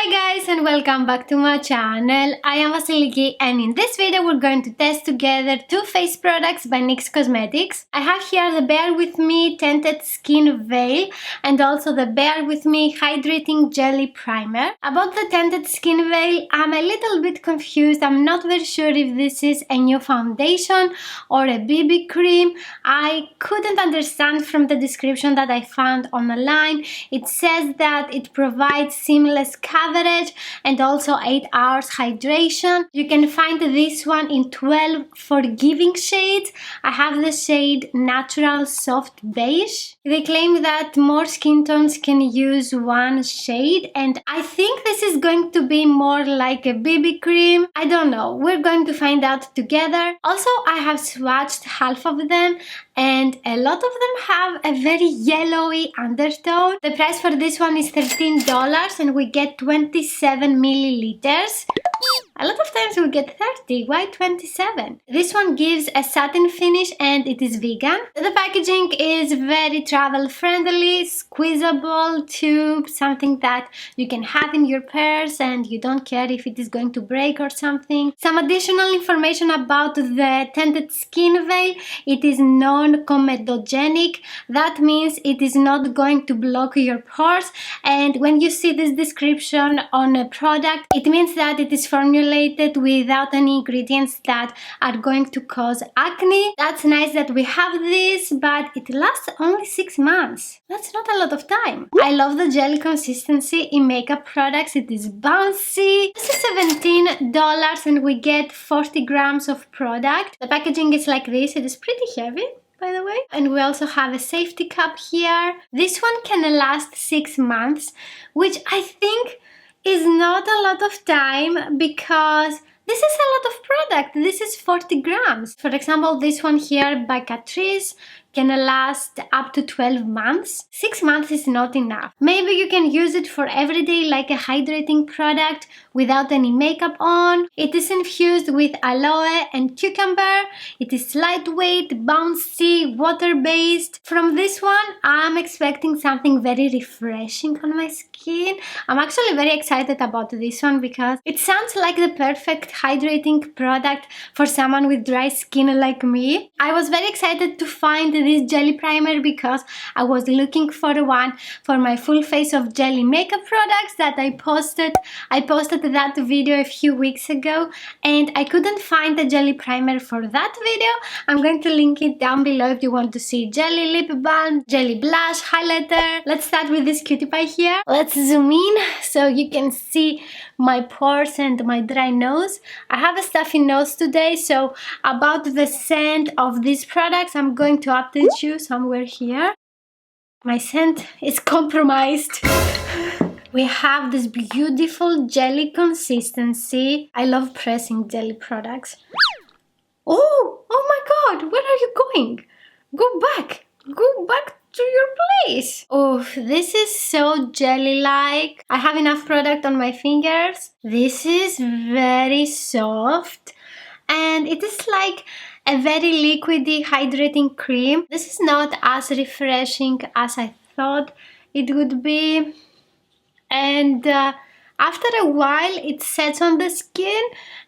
Hi guys and welcome back to my channel. I am Vasilikis and in this video we're going to test together two face products by NYX Cosmetics. I have here the Bear With Me Tinted Skin Veil and also the Bear With Me Hydrating Gel Primer. About the Tinted Skin Veil, I'm a little bit confused. I'm not very sure if this is a new foundation or a BB cream. I couldn't understand from the description that I found online. It says that it provides seamless coverage and also 8 hours hydration. You can find this one in 12 forgiving shades. I have the shade Natural Soft Beige. They claim that more skin tones can use one shade and I think this is going to be more like a BB cream. I don't know. We're going to find out together. Also, I have swatched half of them and a lot of them have a very yellowy undertone. The price for this one is $13 and we get 27 milliliters. A lot of times we get 30, why 27? This one gives a satin finish and it is vegan. The packaging is very travel friendly, squeezable tube, something that you can have in your purse and you don't care if it is going to break or something. Some additional information about the Tinted Skin Veil. It is non-comedogenic. That means it is not going to block your pores, and when you see this description on a product, it means that it is formulated without any ingredients that are going to cause acne. That's nice that we have this, but it lasts only 6 months. That's not a lot of time. I love the gel consistency in makeup products. It is bouncy. This is $17 and we get 40 grams of product. The packaging is like this. It is pretty heavy, by the way, and we also have a safety cup here. This one can last 6 months, which I think is not a lot of time because this is a lot of product. This is 40 grams. For example, this one here by Catrice can last up to 12 months. 6 months is not enough. Maybe you can use it for everyday like a hydrating product without any makeup on. It is infused with aloe and cucumber. It is lightweight, bouncy, water-based. From this one, I'm expecting something very refreshing on my skin. I'm actually very excited about this one because it sounds like the perfect hydrating product for someone with dry skin like me. I was very excited to find this jelly primer because I was looking for one for my full face of jelly makeup products that I posted that video a few weeks ago and I couldn't find the jelly primer for that video. I'm going to link it down below if you want to see jelly lip balm, jelly blush, highlighter. Let's start with this cutie pie here. Let's zoom in so you can see my pores and my dry nose. I have a stuffy nose today, so about the scent of these products I'm going to update you somewhere here. My scent is compromised. We have this beautiful jelly consistency. I love pressing jelly products. Oh my god, where are you going? Go back to your place. Oh, this is so jelly-like. I have enough product on my fingers. This is very soft and it is like a very liquidy hydrating cream. This is not as refreshing as I thought it would be, and after a while it sets on the skin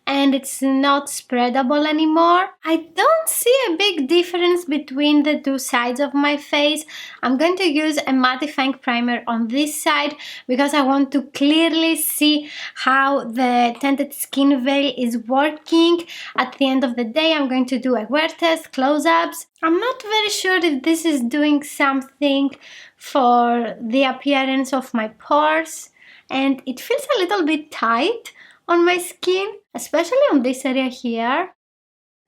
and it's not spreadable anymore. I don't see a big difference between the two sides of my face. I'm going to use a mattifying primer on this side because I want to clearly see how the Tinted Skin Veil is working. At the end of the day, I'm going to do a wear test, close-ups. I'm not very sure if this is doing something for the appearance of my pores, and it feels a little bit tight on my skin, especially on this area here.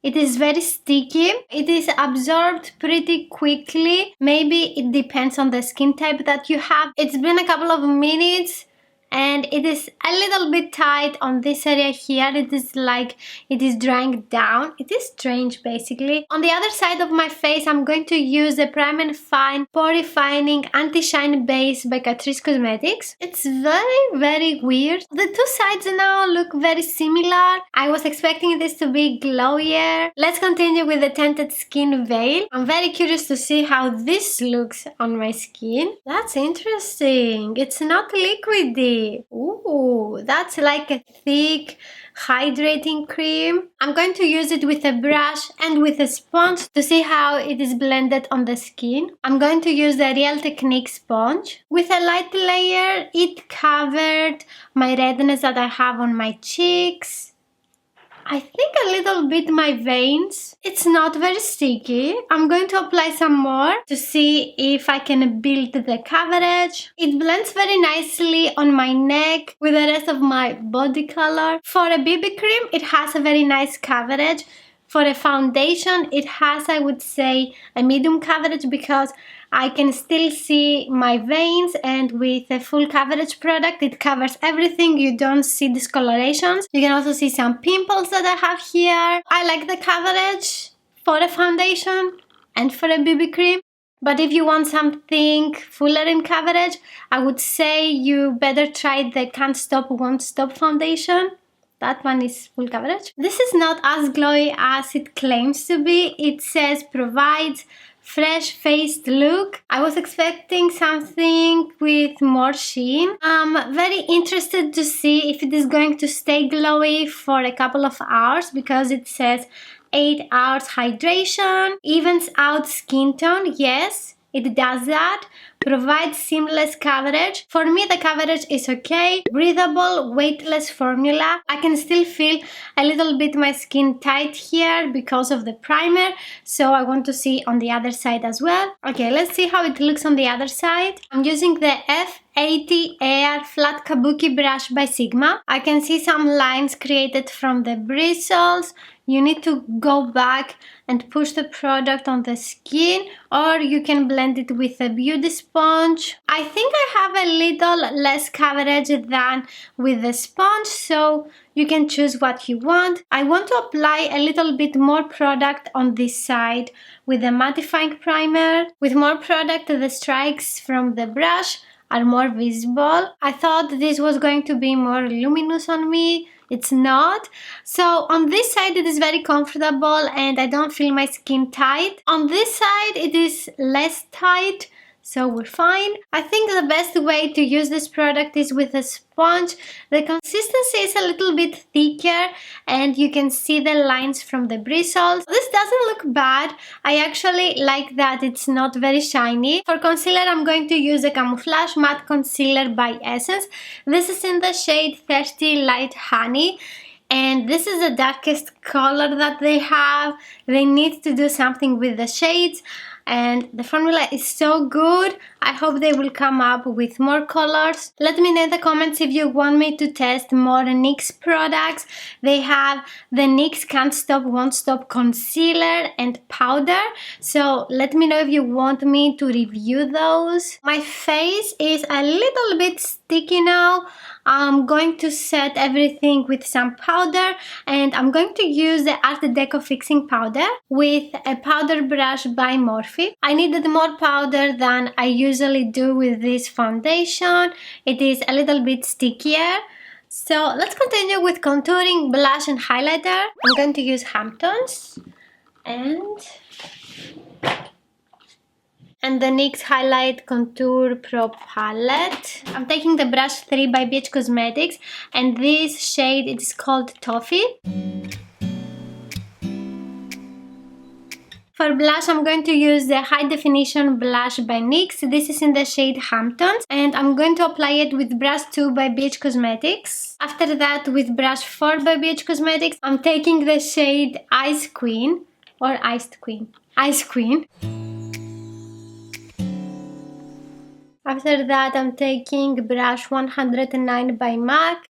It is very sticky. It is absorbed pretty quickly. Maybe it depends on the skin type that you have. It's been a couple of minutes and it is a little bbit tight on this area here. It is like it is drying down. It is strange basically. On the other side of my face, I'm going to use the Prime and Fine Pore Refining Anti-Shine Base by Catrice Cosmetics. It's very weird. The two sides now look very similar. I was expecting this to be glowier. Let's continue with the Tinted Skin Veil. I'm very curious to see how this looks on my skin. That's interesting. It's not liquidy. pretty. Ooh, that's like a thick hydrating cream. I'm going to use it with a brush and with a sponge to see how it is blended on the skin. I'm going to use the Real Technique sponge. With a light layer, it covered my redness that I have on my cheeks. I think a little bit my veins. It's not very sticky. I'm going to apply some more to see if I can build the coverage. It blends very nicely on my neck with the rest of my body color. For a BB cream, it has a very nice coverage. For a foundation, it has, I would say, a medium coverage because I can still see my veins, and with a full coverage product, it covers everything. You don't see discolorations. You can also see some pimples that I have here. I like the coverage for a foundation and for a BB cream. But if you want something fuller in coverage, I would say you better try the Can't Stop, Won't Stop foundation. That one is full coverage. This is not as glowy as it claims to be. It says provides fresh-faced look. I was expecting something with more sheen. I'm very interested to see if it is going to stay glowy for a couple of hours because it says 8 hours hydration, evens out skin tone. Yes, it does that. Provides seamless coverage. For me, the coverage is okay. Breathable, weightless formula. I can still feel a little bit my skin tight here because of the primer, so I want to see on the other side as well. Okay, let's see how it looks on the other side. I'm using the F80 Air Flat Kabuki brush by Sigma. I can see some lines created from the bristles. You need to go back and push the product on the skin, or you can blend it with a beauty sponge. I think I have a little less coverage than with the sponge, so you can choose what you want. I want to apply a little bit more product on this side with the mattifying primer. With more product, the strikes from the brush are more visible. I thought this was going to be more luminous on me. It's not. So on this side it is very comfortable and I don't feel my skin tight. On this side it is less tight, so we're fine. I think the best way to use this product is with a sponge. The consistency is a little bit thicker and you can see the lines from the bristles. This doesn't look bad. I actually like that it's not very shiny. For concealer, I'm going to use the Camouflage Matte Concealer by Essence. This is in the shade 30 Light Honey. And this is the darkest color that they have. They need to do something with the shades. And the formula is so good. I hope they will come up with more colors. Let me know in the comments if you want me to test more NYX products. They have the NYX Can't Stop, Won't Stop Concealer and Powder. So let me know if you want me to review those. My face is a little bit sticky now. I'm going to set everything with some powder and I'm going to use the Art Deco Fixing Powder with a powder brush by Morphe. I needed more powder than I usually do with this foundation. It is a little bit stickier. So let's continue with contouring, blush and highlighter. I'm going to use Hamptons and the NYX Highlight Contour Pro Palette. I'm taking the brush 3 by BH Cosmetics and this shade it is called Toffee. For blush, I'm going to use the High Definition Blush by NYX. This is in the shade Hamptons and I'm going to apply it with brush 2 by BH Cosmetics. After that, with brush 4 by BH Cosmetics, I'm taking the shade Ice Queen or Iced Queen. Ice Queen. After that, I'm taking brush 109 by MAC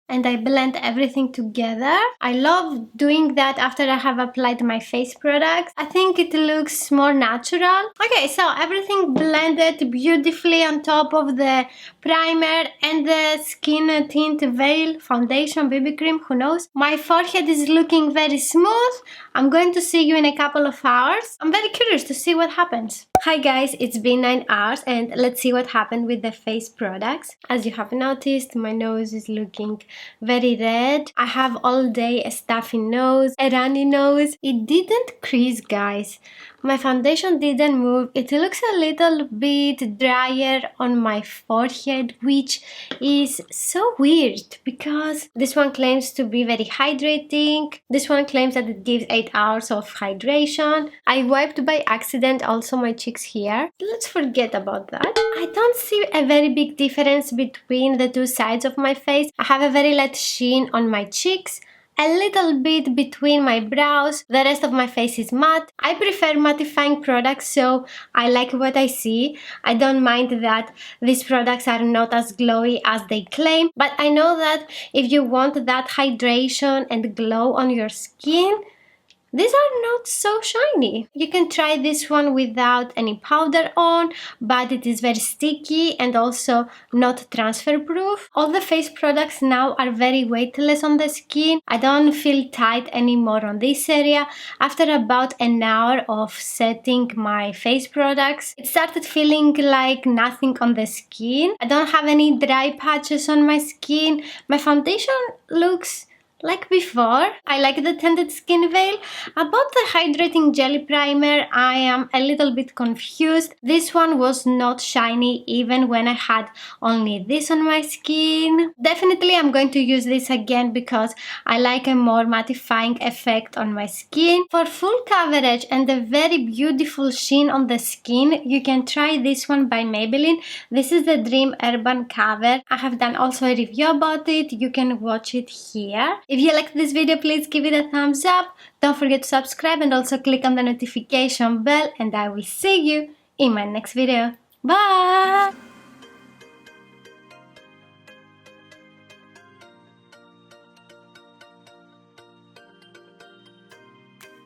and I blend everything together. I love doing that after I have applied my face products. I think it looks more natural. Okay, so everything blended beautifully on top of the primer and the Skin Tint Veil Foundation BB cream, who knows. My forehead is looking very smooth. I'm going to see you in a couple of hours. I'm very curious to see what happens. Hi guys, it's been 9 hours and let's see what happened with the face products. As you have noticed, my nose is looking very red. I have all day a stuffy nose, a runny nose. It didn't crease, guys. My foundation didn't move. It looks a little bit drier on my forehead, which is so weird because this one claims to be very hydrating. This one claims that it gives 8 hours of hydration. I wiped by accident also my cheeks here. Let's forget about that. I don't see a very big difference between the two sides of my face. I have a very light sheen on my cheeks, a little bit between my brows. The rest of my face is matte. I prefer mattifying products, so I like what I see. I don't mind that these products are not as glowy as they claim, but I know that if you want that hydration and glow on your skin, these are not so shiny. You can try this one without any powder on, but it is very sticky and also not transfer proof. All the face products now are very weightless on the skin. I don't feel tight anymore on this area. After about an hour of setting my face products, it started feeling like nothing on the skin. I don't have any dry patches on my skin. My foundation looks like before. I like the Tinted skin veil. About the Hydrating Gel Primer, I am a little bit confused. This one was not shiny even when I had only this on my skin. Definitely I'm going to use this again because I like a more mattifying effect on my skin. For full coverage and a very beautiful sheen on the skin, you can try this one by Maybelline. This is the Dream Urban Cover. I have done also a review about it. You can watch it here. If you liked this video, please give it a thumbs up. Don't forget to subscribe and also click on the notification bell, and I will see you in my next video. Bye!